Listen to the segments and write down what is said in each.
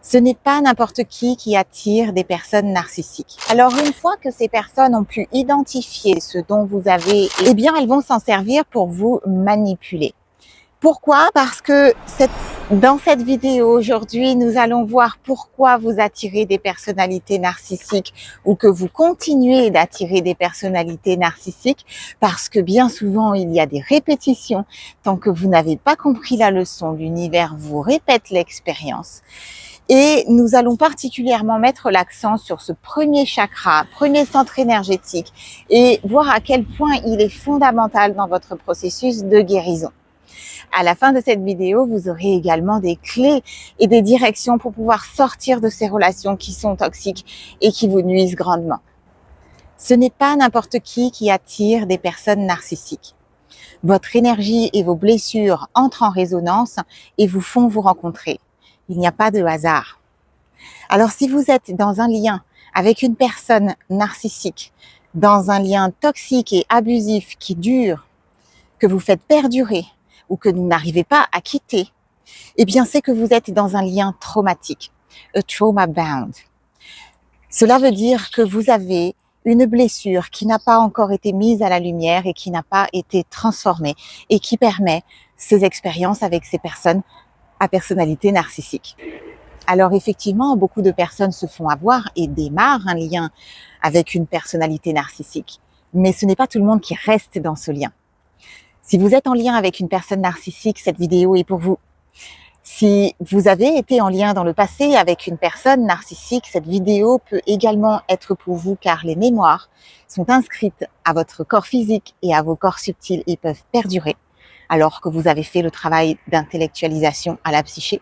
Ce n'est pas n'importe qui attire des personnes narcissiques. Alors une fois que ces personnes ont pu identifier ce dont vous avez, eh bien elles vont s'en servir pour vous manipuler. Pourquoi? Parce que dans cette vidéo aujourd'hui, nous allons voir pourquoi vous attirez des personnalités narcissiques ou que vous continuez d'attirer des personnalités narcissiques, parce que bien souvent il y a des répétitions. Tant que vous n'avez pas compris la leçon, l'univers vous répète l'expérience. Et nous allons particulièrement mettre l'accent sur ce premier chakra, premier centre énergétique, et voir à quel point il est fondamental dans votre processus de guérison. À la fin de cette vidéo, vous aurez également des clés et des directions pour pouvoir sortir de ces relations qui sont toxiques et qui vous nuisent grandement. Ce n'est pas n'importe qui attire des personnes narcissiques. Votre énergie et vos blessures entrent en résonance et vous font vous rencontrer. Il n'y a pas de hasard. Alors si vous êtes dans un lien avec une personne narcissique, dans un lien toxique et abusif qui dure, que vous faites perdurer ou que vous n'arrivez pas à quitter, eh bien c'est que vous êtes dans un lien traumatique, a trauma bound. Cela veut dire que vous avez une blessure qui n'a pas encore été mise à la lumière et qui n'a pas été transformée et qui permet ces expériences avec ces personnes à personnalité narcissique. Alors effectivement, beaucoup de personnes se font avoir et démarrent un lien avec une personnalité narcissique. Mais ce n'est pas tout le monde qui reste dans ce lien. Si vous êtes en lien avec une personne narcissique, cette vidéo est pour vous. Si vous avez été en lien dans le passé avec une personne narcissique, cette vidéo peut également être pour vous, car les mémoires sont inscrites à votre corps physique et à vos corps subtils et peuvent perdurer alors que vous avez fait le travail d'intellectualisation à la psyché.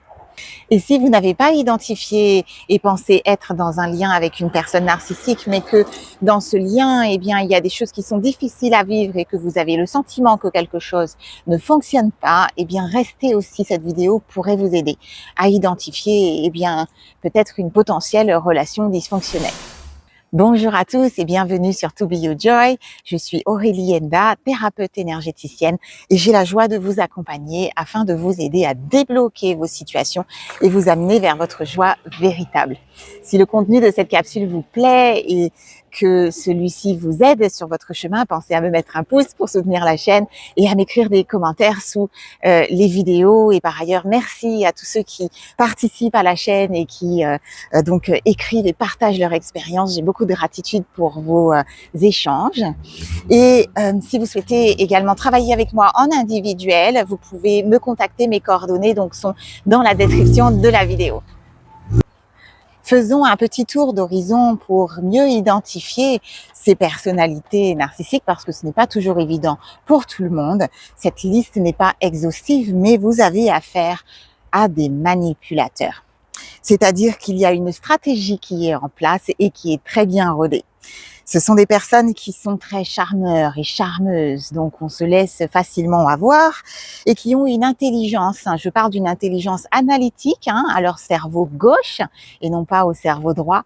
Et si vous n'avez pas identifié et pensé être dans un lien avec une personne narcissique, mais que dans ce lien, eh bien, il y a des choses qui sont difficiles à vivre et que vous avez le sentiment que quelque chose ne fonctionne pas, eh bien, restez aussi, cette vidéo pourrait vous aider à identifier, eh bien, peut-être une potentielle relation dysfonctionnelle. Bonjour à tous et bienvenue sur To Be Your Joy. Je suis Aurélie Enda, thérapeute énergéticienne, et j'ai la joie de vous accompagner afin de vous aider à débloquer vos situations et vous amener vers votre joie véritable. Si le contenu de cette capsule vous plaît et que celui-ci vous aide sur votre chemin, pensez à me mettre un pouce pour soutenir la chaîne et à m'écrire des commentaires sous les vidéos. Et par ailleurs, merci à tous ceux qui participent à la chaîne et qui écrivent et partagent leur expérience. J'ai beaucoup de gratitude pour vos échanges. Et si vous souhaitez également travailler avec moi en individuel, vous pouvez me contacter. Mes coordonnées donc sont dans la description de la vidéo. Faisons un petit tour d'horizon pour mieux identifier ces personnalités narcissiques, parce que ce n'est pas toujours évident pour tout le monde. Cette liste n'est pas exhaustive, mais vous avez affaire à des manipulateurs. C'est-à-dire qu'il y a une stratégie qui est en place et qui est très bien rodée. Ce sont des personnes qui sont très charmeurs et charmeuses, donc on se laisse facilement avoir, et qui ont une intelligence, je parle d'une intelligence analytique, à leur cerveau gauche et non pas au cerveau droit,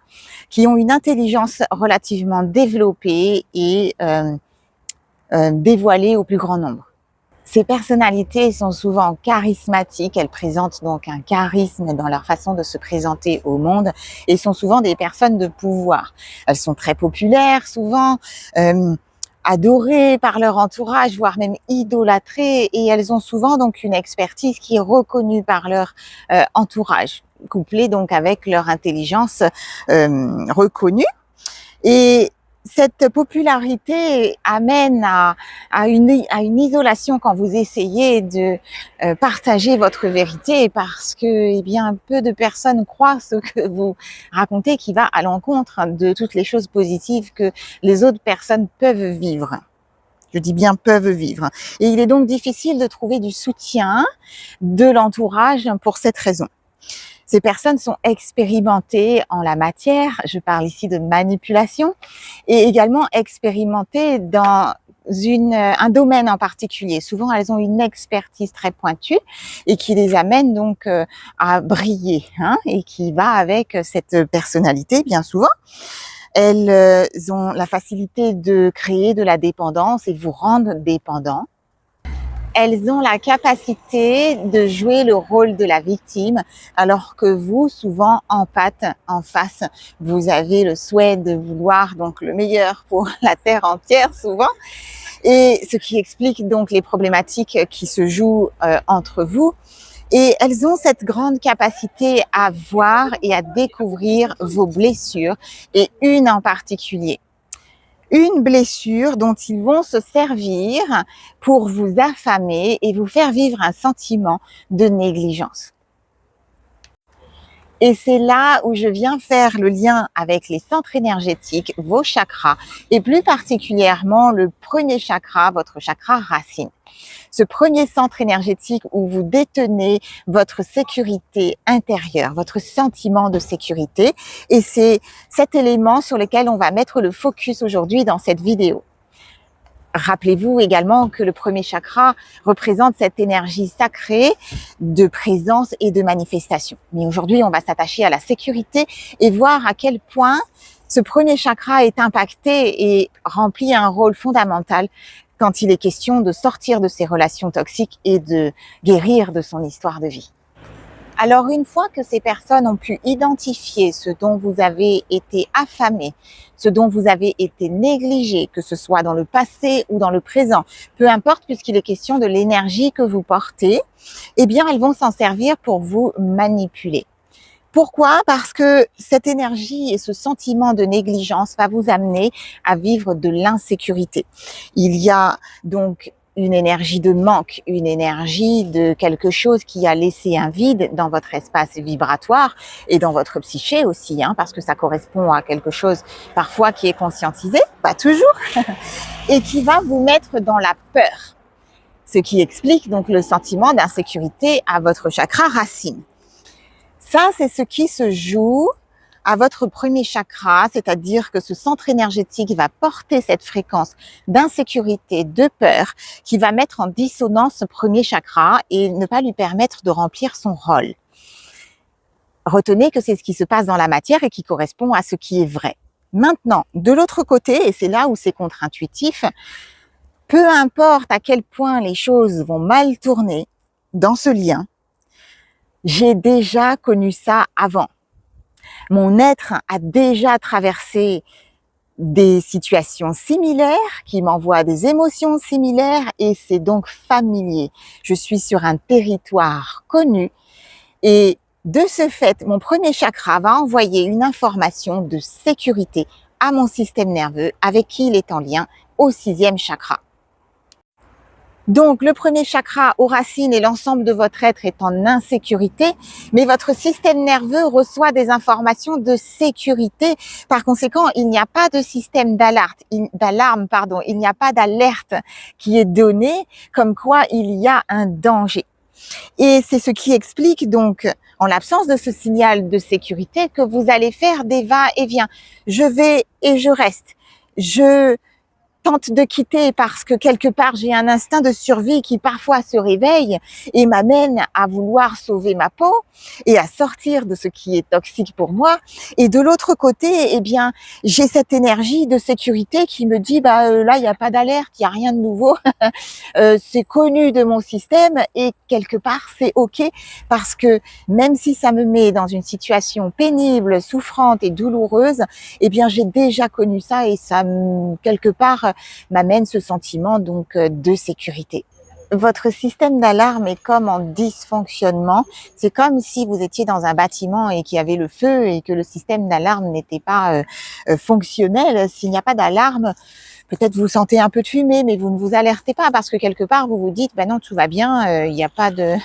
qui ont une intelligence relativement développée et dévoilée au plus grand nombre. Ces personnalités sont souvent charismatiques, elles présentent donc un charisme dans leur façon de se présenter au monde et sont souvent des personnes de pouvoir. Elles sont très populaires souvent, adorées par leur entourage, voire même idolâtrées, et elles ont souvent donc une expertise qui est reconnue par leur entourage, couplée donc avec leur intelligence reconnue. Et cette popularité amène à une isolation quand vous essayez de partager votre vérité, parce que eh bien peu de personnes croient ce que vous racontez, qui va à l'encontre de toutes les choses positives que les autres personnes peuvent vivre. Je dis bien peuvent vivre. Et il est donc difficile de trouver du soutien de l'entourage pour cette raison. Ces personnes sont expérimentées en la matière, je parle ici de manipulation, et également expérimentées dans un domaine en particulier. Souvent, elles ont une expertise très pointue et qui les amène donc à briller, et qui va avec cette personnalité bien souvent. Elles ont la facilité de créer de la dépendance et vous rendre dépendant. elles ont la capacité de jouer le rôle de la victime, alors que vous, souvent, en face, vous avez le souhait de vouloir donc le meilleur pour la terre entière, souvent. Et ce qui explique donc les problématiques qui se jouent entre vous. Et elles ont cette grande capacité à voir et à découvrir vos blessures, et une en particulier. Une blessure dont ils vont se servir pour vous affamer et vous faire vivre un sentiment de négligence. Et c'est là où je viens faire le lien avec les centres énergétiques, vos chakras, et plus particulièrement le premier chakra, votre chakra racine. Ce premier centre énergétique où vous détenez votre sécurité intérieure, votre sentiment de sécurité. Et c'est cet élément sur lequel on va mettre le focus aujourd'hui dans cette vidéo. Rappelez-vous également que le premier chakra représente cette énergie sacrée de présence et de manifestation. Mais aujourd'hui, on va s'attacher à la sécurité et voir à quel point ce premier chakra est impacté et remplit un rôle fondamental quand il est question de sortir de ses relations toxiques et de guérir de son histoire de vie. Alors, une fois que ces personnes ont pu identifier ce dont vous avez été affamé, ce dont vous avez été négligé, que ce soit dans le passé ou dans le présent, peu importe puisqu'il est question de l'énergie que vous portez, eh bien, elles vont s'en servir pour vous manipuler. Pourquoi? Parce que cette énergie et ce sentiment de négligence va vous amener à vivre de l'insécurité. Il y a donc une énergie de manque, une énergie de quelque chose qui a laissé un vide dans votre espace vibratoire et dans votre psyché aussi, parce que ça correspond à quelque chose parfois qui est conscientisé, pas toujours, et qui va vous mettre dans la peur. Ce qui explique donc le sentiment d'insécurité à votre chakra racine. Ça, c'est ce qui se joue à votre premier chakra, c'est-à-dire que ce centre énergétique va porter cette fréquence d'insécurité, de peur, qui va mettre en dissonance ce premier chakra et ne pas lui permettre de remplir son rôle. Retenez que c'est ce qui se passe dans la matière et qui correspond à ce qui est vrai. Maintenant, de l'autre côté, et c'est là où c'est contre-intuitif, peu importe à quel point les choses vont mal tourner dans ce lien, j'ai déjà connu ça avant. Mon être a déjà traversé des situations similaires qui m'envoient des émotions similaires et c'est donc familier. Je suis sur un territoire connu et de ce fait, mon premier chakra va envoyer une information de sécurité à mon système nerveux avec qui il est en lien au 6e chakra. Donc, le premier chakra aux racines et l'ensemble de votre être est en insécurité, mais votre système nerveux reçoit des informations de sécurité. Par conséquent, il n'y a pas de système d'alarme, il n'y a pas d'alerte qui est donnée comme quoi il y a un danger. Et c'est ce qui explique donc, en l'absence de ce signal de sécurité, que vous allez faire des va-et-vient. Je vais et je reste. Je tente de quitter parce que quelque part j'ai un instinct de survie qui parfois se réveille et m'amène à vouloir sauver ma peau et à sortir de ce qui est toxique pour moi. Et de l'autre côté, eh bien, j'ai cette énergie de sécurité qui me dit là il n'y a pas d'alerte, il n'y a rien de nouveau, c'est connu de mon système et quelque part c'est ok parce que même si ça me met dans une situation pénible, souffrante et douloureuse, eh bien j'ai déjà connu ça et ça quelque part m'amène ce sentiment donc de sécurité. Votre système d'alarme est comme en dysfonctionnement. C'est comme si vous étiez dans un bâtiment et qu'il y avait le feu et que le système d'alarme n'était pas fonctionnel. S'il n'y a pas d'alarme, peut-être vous sentez un peu de fumée, mais vous ne vous alertez pas parce que quelque part vous vous dites non, tout va bien, il n'y a pas de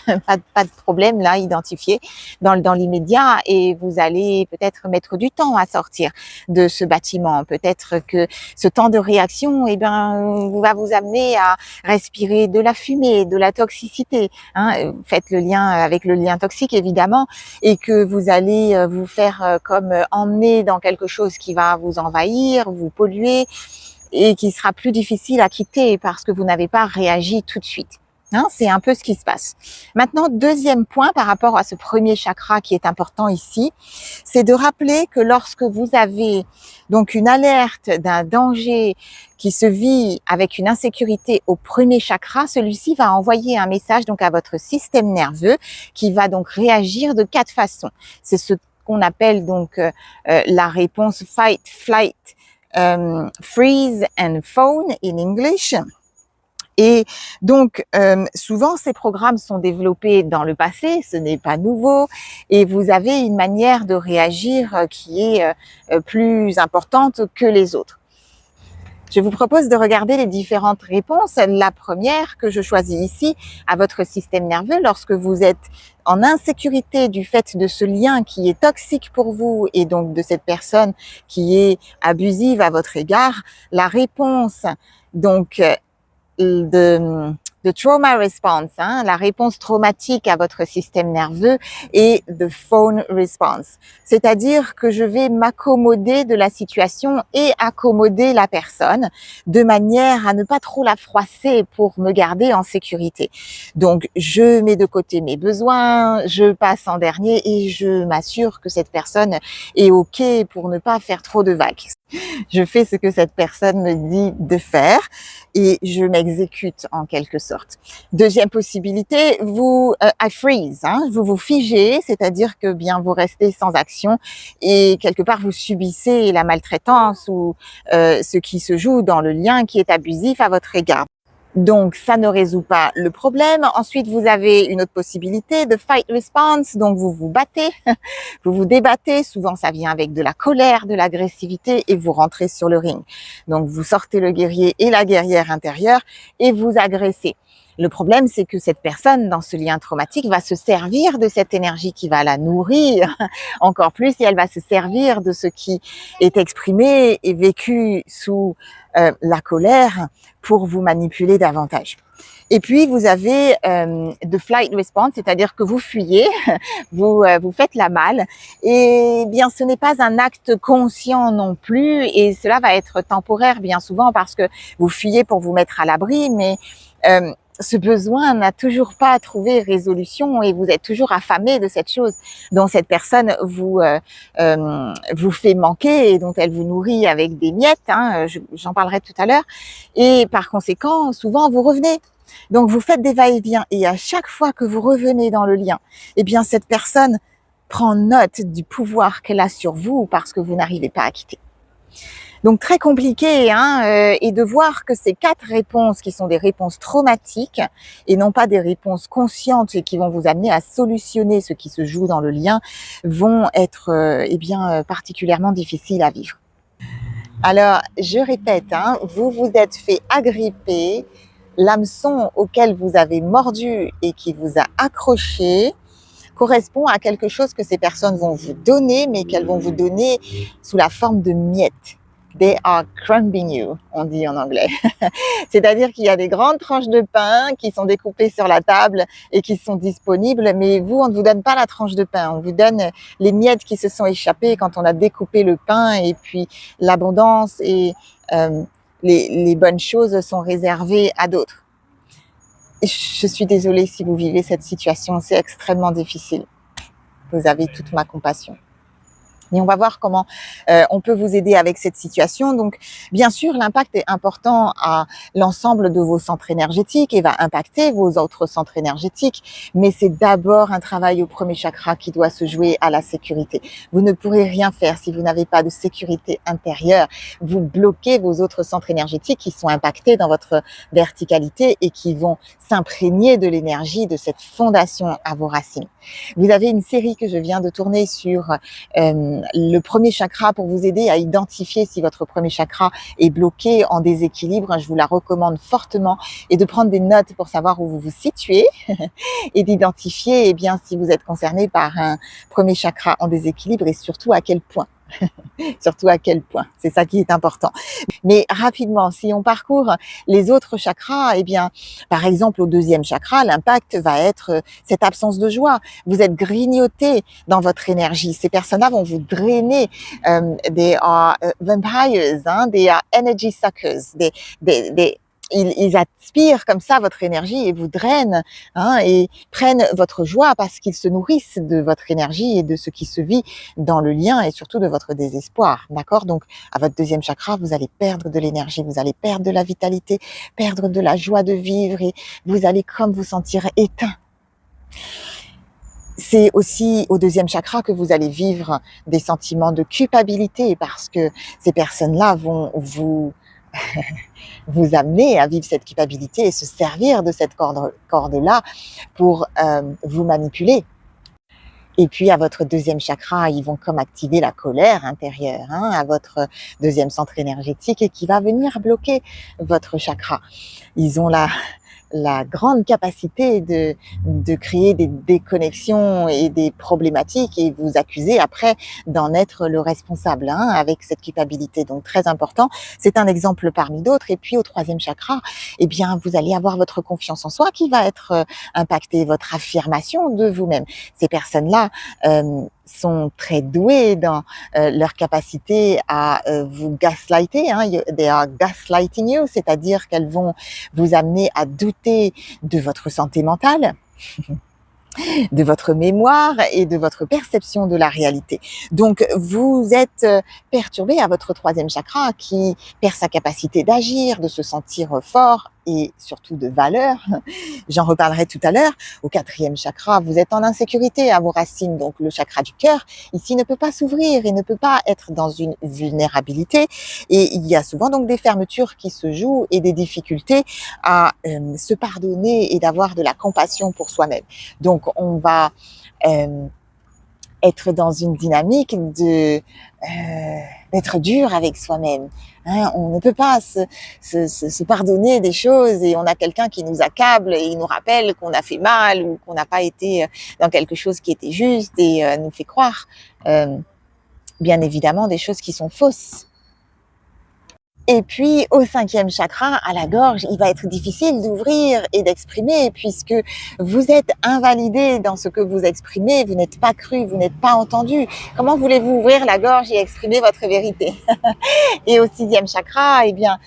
pas de problème là identifié dans l'immédiat et vous allez peut-être mettre du temps à sortir de ce bâtiment. Peut-être que ce temps de réaction va vous amener à respirer de la fumée, de la toxicité. Faites le lien avec le lien toxique évidemment et que vous allez vous faire comme emmener dans quelque chose qui va vous envahir, vous polluer et qui sera plus difficile à quitter parce que vous n'avez pas réagi tout de suite. Hein, c'est un peu ce qui se passe. Maintenant, deuxième point par rapport à ce premier chakra qui est important ici, c'est de rappeler que lorsque vous avez donc une alerte d'un danger qui se vit avec une insécurité au premier chakra, celui-ci va envoyer un message donc à votre système nerveux qui va donc réagir de 4 façons. C'est ce qu'on appelle donc la réponse fight, flight, freeze and fawn in English. Et donc, souvent, ces programmes sont développés dans le passé, ce n'est pas nouveau, et vous avez une manière de réagir qui est plus importante que les autres. Je vous propose de regarder les différentes réponses. La première que je choisis ici, à votre système nerveux, lorsque vous êtes en insécurité du fait de ce lien qui est toxique pour vous et donc de cette personne qui est abusive à votre égard, la réponse donc de trauma response, hein, la réponse traumatique à votre système nerveux, et the fawn response. C'est-à-dire que je vais m'accommoder de la situation et accommoder la personne de manière à ne pas trop la froisser pour me garder en sécurité. Donc, je mets de côté mes besoins, je passe en dernier et je m'assure que cette personne est OK pour ne pas faire trop de vagues. Je fais ce que cette personne me dit de faire et je m'exécute en quelque sorte. Deuxième possibilité, I freeze, hein, vous vous figez, c'est-à-dire que bien vous restez sans action et quelque part vous subissez la maltraitance ou ce qui se joue dans le lien qui est abusif à votre égard. Donc, ça ne résout pas le problème. Ensuite, vous avez une autre possibilité de fight response. Donc, vous vous battez, vous vous débattez. Souvent, ça vient avec de la colère, de l'agressivité et vous rentrez sur le ring. Donc, vous sortez le guerrier et la guerrière intérieure et vous agressez. Le problème, c'est que cette personne, dans ce lien traumatique, va se servir de cette énergie qui va la nourrir encore plus et elle va se servir de ce qui est exprimé et vécu sous la colère pour vous manipuler davantage. Et puis, vous avez the flight response, c'est-à-dire que vous fuyez, vous faites la malle. Et bien, ce n'est pas un acte conscient non plus et cela va être temporaire bien souvent parce que vous fuyez pour vous mettre à l'abri, mais ce besoin n'a toujours pas trouvé résolution et vous êtes toujours affamé de cette chose dont cette personne vous fait manquer et dont elle vous nourrit avec des miettes, hein, j'en parlerai tout à l'heure. Et par conséquent, souvent, vous revenez. Donc, vous faites des va-et-vient et à chaque fois que vous revenez dans le lien, eh bien, cette personne prend note du pouvoir qu'elle a sur vous parce que vous n'arrivez pas à quitter. Donc très compliqué, hein, et de voir que ces 4 réponses qui sont des réponses traumatiques et non pas des réponses conscientes et qui vont vous amener à solutionner ce qui se joue dans le lien vont être particulièrement difficiles à vivre. Alors je répète, hein, vous vous êtes fait agripper, l'hameçon auquel vous avez mordu et qui vous a accroché correspond à quelque chose que ces personnes vont vous donner, mais qu'elles vont vous donner sous la forme de miettes. They are crumbing you, on dit en anglais. C'est-à-dire qu'il y a des grandes tranches de pain qui sont découpées sur la table et qui sont disponibles, mais vous, on ne vous donne pas la tranche de pain, on vous donne les miettes qui se sont échappées quand on a découpé le pain et puis l'abondance et les bonnes choses sont réservées à d'autres. Je suis désolée si vous vivez cette situation, c'est extrêmement difficile. Vous avez toute ma compassion. Mais on va voir comment on peut vous aider avec cette situation. Donc, bien sûr, l'impact est important à l'ensemble de vos centres énergétiques et va impacter vos autres centres énergétiques. Mais c'est d'abord un travail au premier chakra qui doit se jouer à la sécurité. Vous ne pourrez rien faire si vous n'avez pas de sécurité intérieure. Vous bloquez vos autres centres énergétiques qui sont impactés dans votre verticalité et qui vont s'imprégner de l'énergie de cette fondation à vos racines. Vous avez une série que je viens de tourner sur le premier chakra pour vous aider à identifier si votre premier chakra est bloqué, en déséquilibre. Je vous la recommande fortement et de prendre des notes pour savoir où vous vous situez et d'identifier si vous êtes concerné par un premier chakra en déséquilibre et surtout à quel point. Surtout à quel point, c'est ça qui est important. Mais rapidement, si on parcourt les autres chakras, par exemple au deuxième chakra, l'impact va être cette absence de joie. Vous êtes grignoté dans votre énergie. Ces personnes-là vont vous drainer. They are vampires, they are energy suckers. ils aspirent comme ça votre énergie et vous drainent, hein, et prennent votre joie parce qu'ils se nourrissent de votre énergie et de ce qui se vit dans le lien et surtout de votre désespoir, d'accord? Donc, à votre deuxième chakra, vous allez perdre de l'énergie, vous allez perdre de la vitalité, perdre de la joie de vivre et vous allez comme vous sentir éteint. C'est aussi au deuxième chakra que vous allez vivre des sentiments de culpabilité parce que ces personnes-là vont vous amener à vivre cette culpabilité et se servir de cette corde-là pour vous manipuler. Et puis à votre deuxième chakra, ils vont comme activer la colère intérieure, hein, à votre deuxième centre énergétique et qui va venir bloquer votre chakra. Ils ont la grande capacité de créer des déconnexions et des problématiques et vous accuser après d'en être le responsable, hein, avec cette culpabilité. Donc très important, c'est un exemple parmi d'autres. Et puis au troisième chakra, eh bien vous allez avoir votre confiance en soi qui va être impactée, votre affirmation de vous-même. Ces personnes-là sont très douées dans leur capacité à vous gaslighter, hein, they are gaslighting you, c'est-à-dire qu'elles vont vous amener à douter de votre santé mentale, de votre mémoire et de votre perception de la réalité. Donc, vous êtes perturbé à votre troisième chakra qui perd sa capacité d'agir, de se sentir fort et surtout de valeur. J'en reparlerai tout à l'heure. Au quatrième chakra, vous êtes en insécurité à vos racines, donc le chakra du cœur, ici ne peut pas s'ouvrir et ne peut pas être dans une vulnérabilité. Et il y a souvent donc des fermetures qui se jouent et des difficultés à se pardonner et d'avoir de la compassion pour soi-même. Donc, on va être dans une dynamique d'être dur avec soi-même. Hein, on ne peut pas se pardonner des choses et on a quelqu'un qui nous accable et il nous rappelle qu'on a fait mal ou qu'on n'a pas été dans quelque chose qui était juste et nous fait croire bien évidemment des choses qui sont fausses. Et puis, au cinquième chakra, à la gorge, il va être difficile d'ouvrir et d'exprimer puisque vous êtes invalidé dans ce que vous exprimez, vous n'êtes pas cru, vous n'êtes pas entendu. Comment voulez-vous ouvrir la gorge et exprimer votre vérité? Et au sixième chakra, eh bien,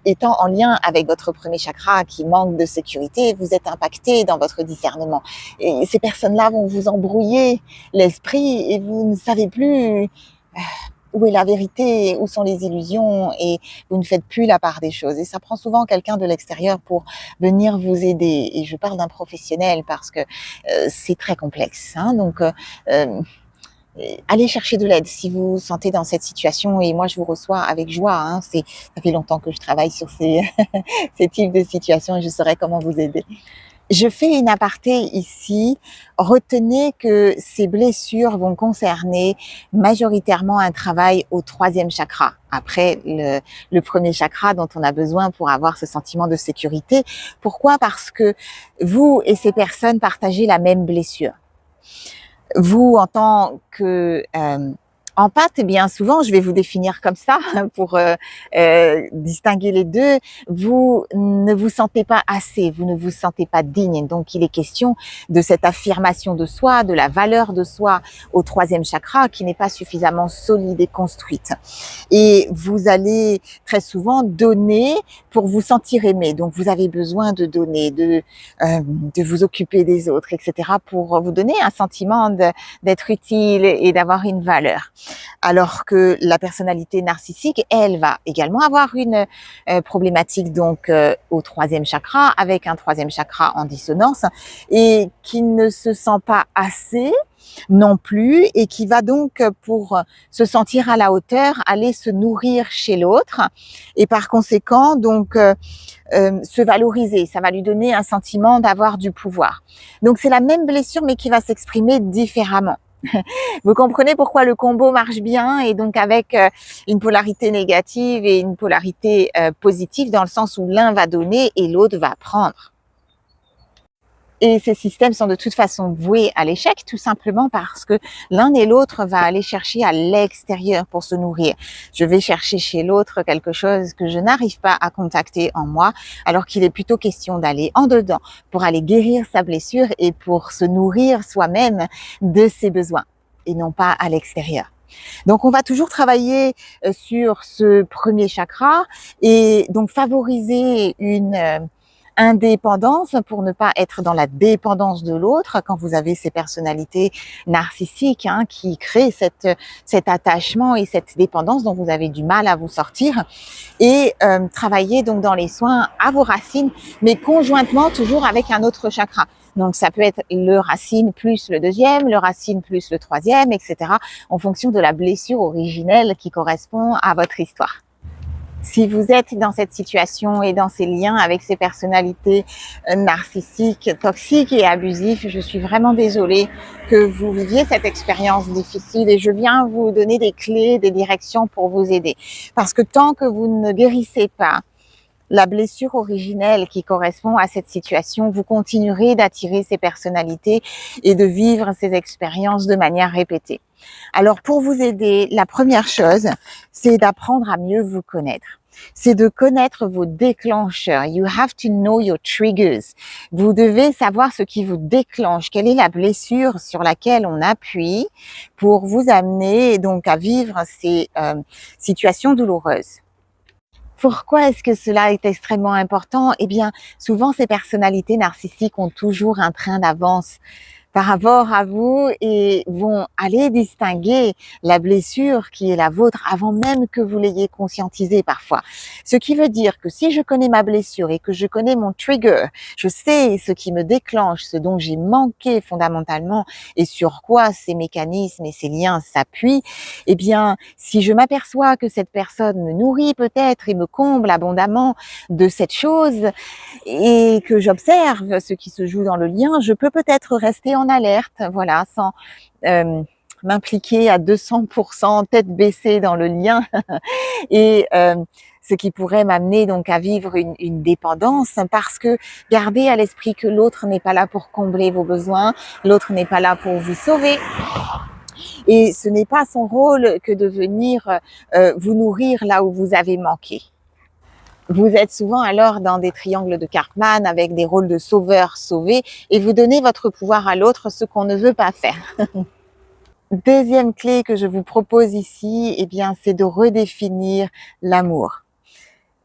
étant en lien avec votre premier chakra qui manque de sécurité, vous êtes impacté dans votre discernement. Et ces personnes-là vont vous embrouiller l'esprit et vous ne savez plus où est la vérité, où sont les illusions et vous ne faites plus la part des choses. Et ça prend souvent quelqu'un de l'extérieur pour venir vous aider. Et je parle d'un professionnel parce que c'est très complexe, hein. Donc, allez chercher de l'aide si vous vous sentez dans cette situation et moi je vous reçois avec joie, hein. Ça fait longtemps que je travaille sur ces types de situations et je saurai comment vous aider. Je fais une aparté ici. Retenez que ces blessures vont concerner majoritairement un travail au troisième chakra, après le premier chakra dont on a besoin pour avoir ce sentiment de sécurité. Pourquoi? Parce que vous et ces personnes partagez la même blessure. Vous, en tant que empathe, bien souvent, je vais vous définir comme ça pour distinguer les deux, vous ne vous sentez pas assez, vous ne vous sentez pas digne. Donc, il est question de cette affirmation de soi, de la valeur de soi au troisième chakra qui n'est pas suffisamment solide et construite. Et vous allez très souvent donner pour vous sentir aimé. Donc, vous avez besoin de donner, de vous occuper des autres, etc. pour vous donner un sentiment d'être utile et d'avoir une valeur. Alors que la personnalité narcissique, elle va également avoir une problématique donc au troisième chakra, avec un troisième chakra en dissonance et qui ne se sent pas assez non plus et qui va donc pour se sentir à la hauteur aller se nourrir chez l'autre et par conséquent donc se valoriser, ça va lui donner un sentiment d'avoir du pouvoir. Donc c'est la même blessure mais qui va s'exprimer différemment. Vous comprenez pourquoi le combo marche bien et donc avec une polarité négative et une polarité positive dans le sens où l'un va donner et l'autre va prendre. Et ces systèmes sont de toute façon voués à l'échec, tout simplement parce que l'un et l'autre va aller chercher à l'extérieur pour se nourrir. Je vais chercher chez l'autre quelque chose que je n'arrive pas à contacter en moi, alors qu'il est plutôt question d'aller en dedans pour aller guérir sa blessure et pour se nourrir soi-même de ses besoins et non pas à l'extérieur. Donc, on va toujours travailler sur ce premier chakra et donc favoriser une indépendance pour ne pas être dans la dépendance de l'autre quand vous avez ces personnalités narcissiques qui créent cet attachement et cette dépendance dont vous avez du mal à vous sortir et travailler donc dans les soins à vos racines mais conjointement toujours avec un autre chakra. Donc ça peut être le racine plus le deuxième, le racine plus le troisième, etc. en fonction de la blessure originelle qui correspond à votre histoire. Si vous êtes dans cette situation et dans ces liens avec ces personnalités narcissiques, toxiques et abusives, je suis vraiment désolée que vous viviez cette expérience difficile et je viens vous donner des clés, des directions pour vous aider. Parce que tant que vous ne guérissez pas la blessure originelle qui correspond à cette situation, vous continuerez d'attirer ces personnalités et de vivre ces expériences de manière répétée. Alors pour vous aider, la première chose, c'est d'apprendre à mieux vous connaître. C'est de connaître vos déclencheurs. You have to know your triggers. Vous devez savoir ce qui vous déclenche. Quelle est la blessure sur laquelle on appuie pour vous amener donc à vivre ces situations douloureuses. Pourquoi est-ce que cela est extrêmement important? Eh bien, souvent, ces personnalités narcissiques ont toujours un train d'avance par rapport à vous et vont aller distinguer la blessure qui est la vôtre avant même que vous l'ayez conscientisée parfois. Ce qui veut dire que si je connais ma blessure et que je connais mon trigger, je sais ce qui me déclenche, ce dont j'ai manqué fondamentalement et sur quoi ces mécanismes et ces liens s'appuient, eh bien, si je m'aperçois que cette personne me nourrit peut-être et me comble abondamment de cette chose et que j'observe ce qui se joue dans le lien, je peux peut-être rester en alerte, voilà, sans m'impliquer à 200% tête baissée dans le lien et ce qui pourrait m'amener donc à vivre une dépendance parce que gardez à l'esprit que l'autre n'est pas là pour combler vos besoins, l'autre n'est pas là pour vous sauver. Et ce n'est pas son rôle que de venir vous nourrir là où vous avez manqué. Vous êtes souvent alors dans des triangles de Karpman avec des rôles de sauveur-sauvé et vous donnez votre pouvoir à l'autre, ce qu'on ne veut pas faire. Deuxième clé que je vous propose ici, eh bien, c'est de redéfinir l'amour.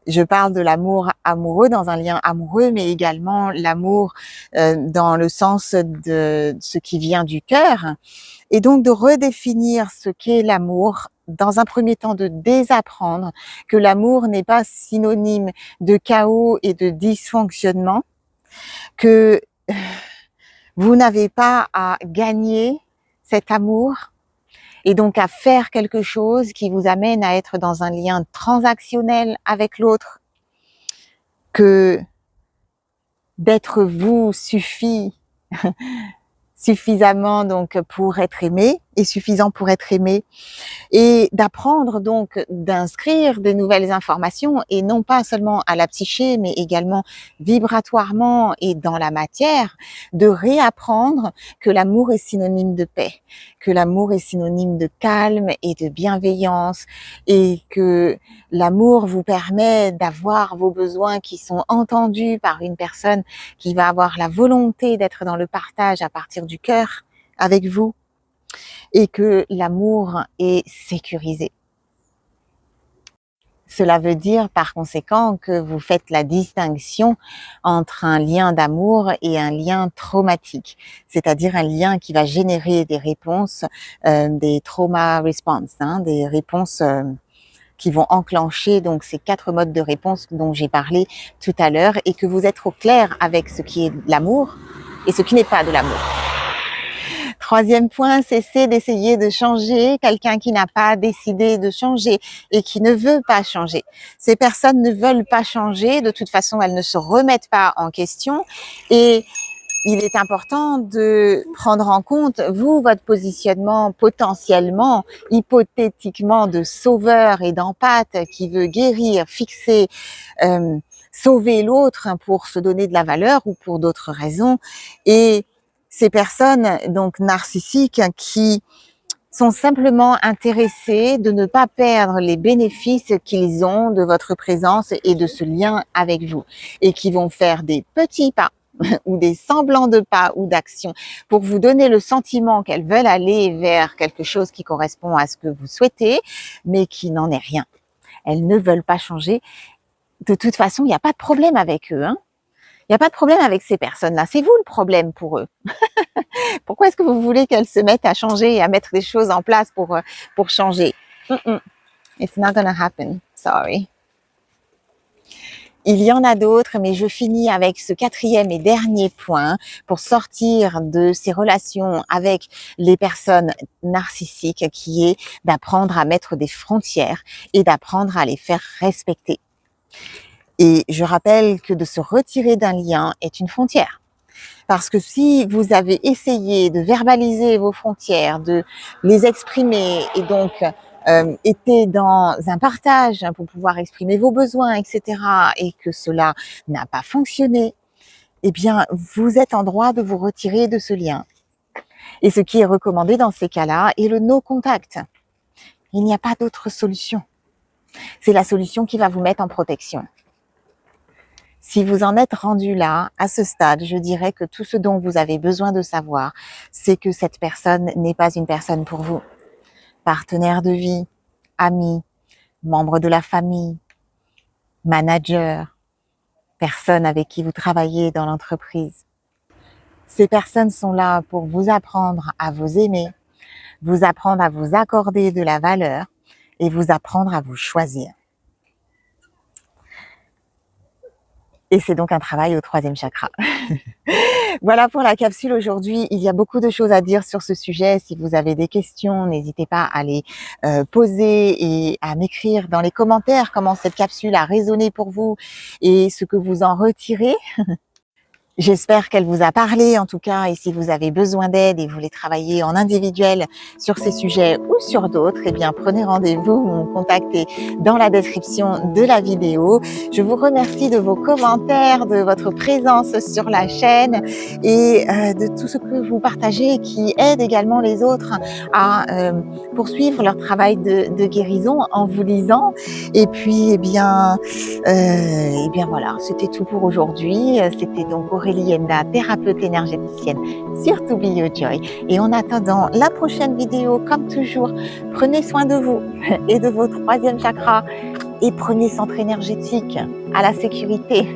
Je parle de l'amour amoureux dans un lien amoureux, mais également l'amour dans le sens de ce qui vient du cœur. Et donc de redéfinir ce qu'est l'amour, dans un premier temps de désapprendre que l'amour n'est pas synonyme de chaos et de dysfonctionnement, que vous n'avez pas à gagner cet amour et donc à faire quelque chose qui vous amène à être dans un lien transactionnel avec l'autre, que d'être vous suffit suffisamment donc pour être aimé et suffisant pour être aimé et d'apprendre donc d'inscrire des nouvelles informations et non pas seulement à la psyché mais également vibratoirement et dans la matière, de réapprendre que l'amour est synonyme de paix, que l'amour est synonyme de calme et de bienveillance et que l'amour vous permet d'avoir vos besoins qui sont entendus par une personne qui va avoir la volonté d'être dans le partage à partir du cœur avec vous et que l'amour est sécurisé. Cela veut dire par conséquent que vous faites la distinction entre un lien d'amour et un lien traumatique, c'est-à-dire un lien qui va générer des réponses, des trauma response, des réponses qui vont enclencher donc ces 4 modes de réponse dont j'ai parlé tout à l'heure et que vous êtes au clair avec ce qui est de l'amour et ce qui n'est pas de l'amour. Troisième point, cessez d'essayer de changer quelqu'un qui n'a pas décidé de changer et qui ne veut pas changer. Ces personnes ne veulent pas changer, de toute façon, elles ne se remettent pas en question et il est important de prendre en compte, vous, votre positionnement potentiellement, hypothétiquement de sauveur et d'empathe qui veut guérir, fixer, sauver l'autre pour se donner de la valeur ou pour d'autres raisons. Et ces personnes donc narcissiques qui sont simplement intéressés de ne pas perdre les bénéfices qu'ils ont de votre présence et de ce lien avec vous et qui vont faire des petits pas ou des semblants de pas ou d'action pour vous donner le sentiment qu'elles veulent aller vers quelque chose qui correspond à ce que vous souhaitez, mais qui n'en est rien. Elles ne veulent pas changer. De toute façon, il n'y a pas de problème avec eux, hein. Il n'y a pas de problème avec ces personnes-là. C'est vous le problème pour eux. Pourquoi est-ce que vous voulez qu'elles se mettent à changer et à mettre des choses en place pour changer? It's not gonna happen. Sorry. Il y en a d'autres, mais je finis avec ce 4e et dernier point pour sortir de ces relations avec les personnes narcissiques, qui est d'apprendre à mettre des frontières et d'apprendre à les faire respecter. Et je rappelle que de se retirer d'un lien est une frontière. Parce que si vous avez essayé de verbaliser vos frontières, de les exprimer et donc été dans un partage pour pouvoir exprimer vos besoins, etc., et que cela n'a pas fonctionné, eh bien, vous êtes en droit de vous retirer de ce lien. Et ce qui est recommandé dans ces cas-là est le no contact. Il n'y a pas d'autre solution. C'est la solution qui va vous mettre en protection. Si vous en êtes rendu là, à ce stade, je dirais que tout ce dont vous avez besoin de savoir, c'est que cette personne n'est pas une personne pour vous. Partenaire de vie, ami, membre de la famille, manager, personne avec qui vous travaillez dans l'entreprise. Ces personnes sont là pour vous apprendre à vous aimer, vous apprendre à vous accorder de la valeur et vous apprendre à vous choisir. Et c'est donc un travail au 3e chakra. Voilà pour la capsule aujourd'hui. Il y a beaucoup de choses à dire sur ce sujet. Si vous avez des questions, n'hésitez pas à les poser et à m'écrire dans les commentaires comment cette capsule a résonné pour vous et ce que vous en retirez. J'espère qu'elle vous a parlé en tout cas, et si vous avez besoin d'aide et voulez travailler en individuel sur ces sujets ou sur d'autres, eh bien prenez rendez-vous, mon contact est dans la description de la vidéo. Je vous remercie de vos commentaires, de votre présence sur la chaîne et de tout ce que vous partagez qui aide également les autres à poursuivre leur travail de guérison en vous lisant. Et puis voilà, c'était tout pour aujourd'hui. C'était donc Aurélie Enda, thérapeute énergéticienne sur To Be Your Joy. Et en attendant la prochaine vidéo, comme toujours, prenez soin de vous et de vos 3e chakras et premier centre énergétique à la sécurité.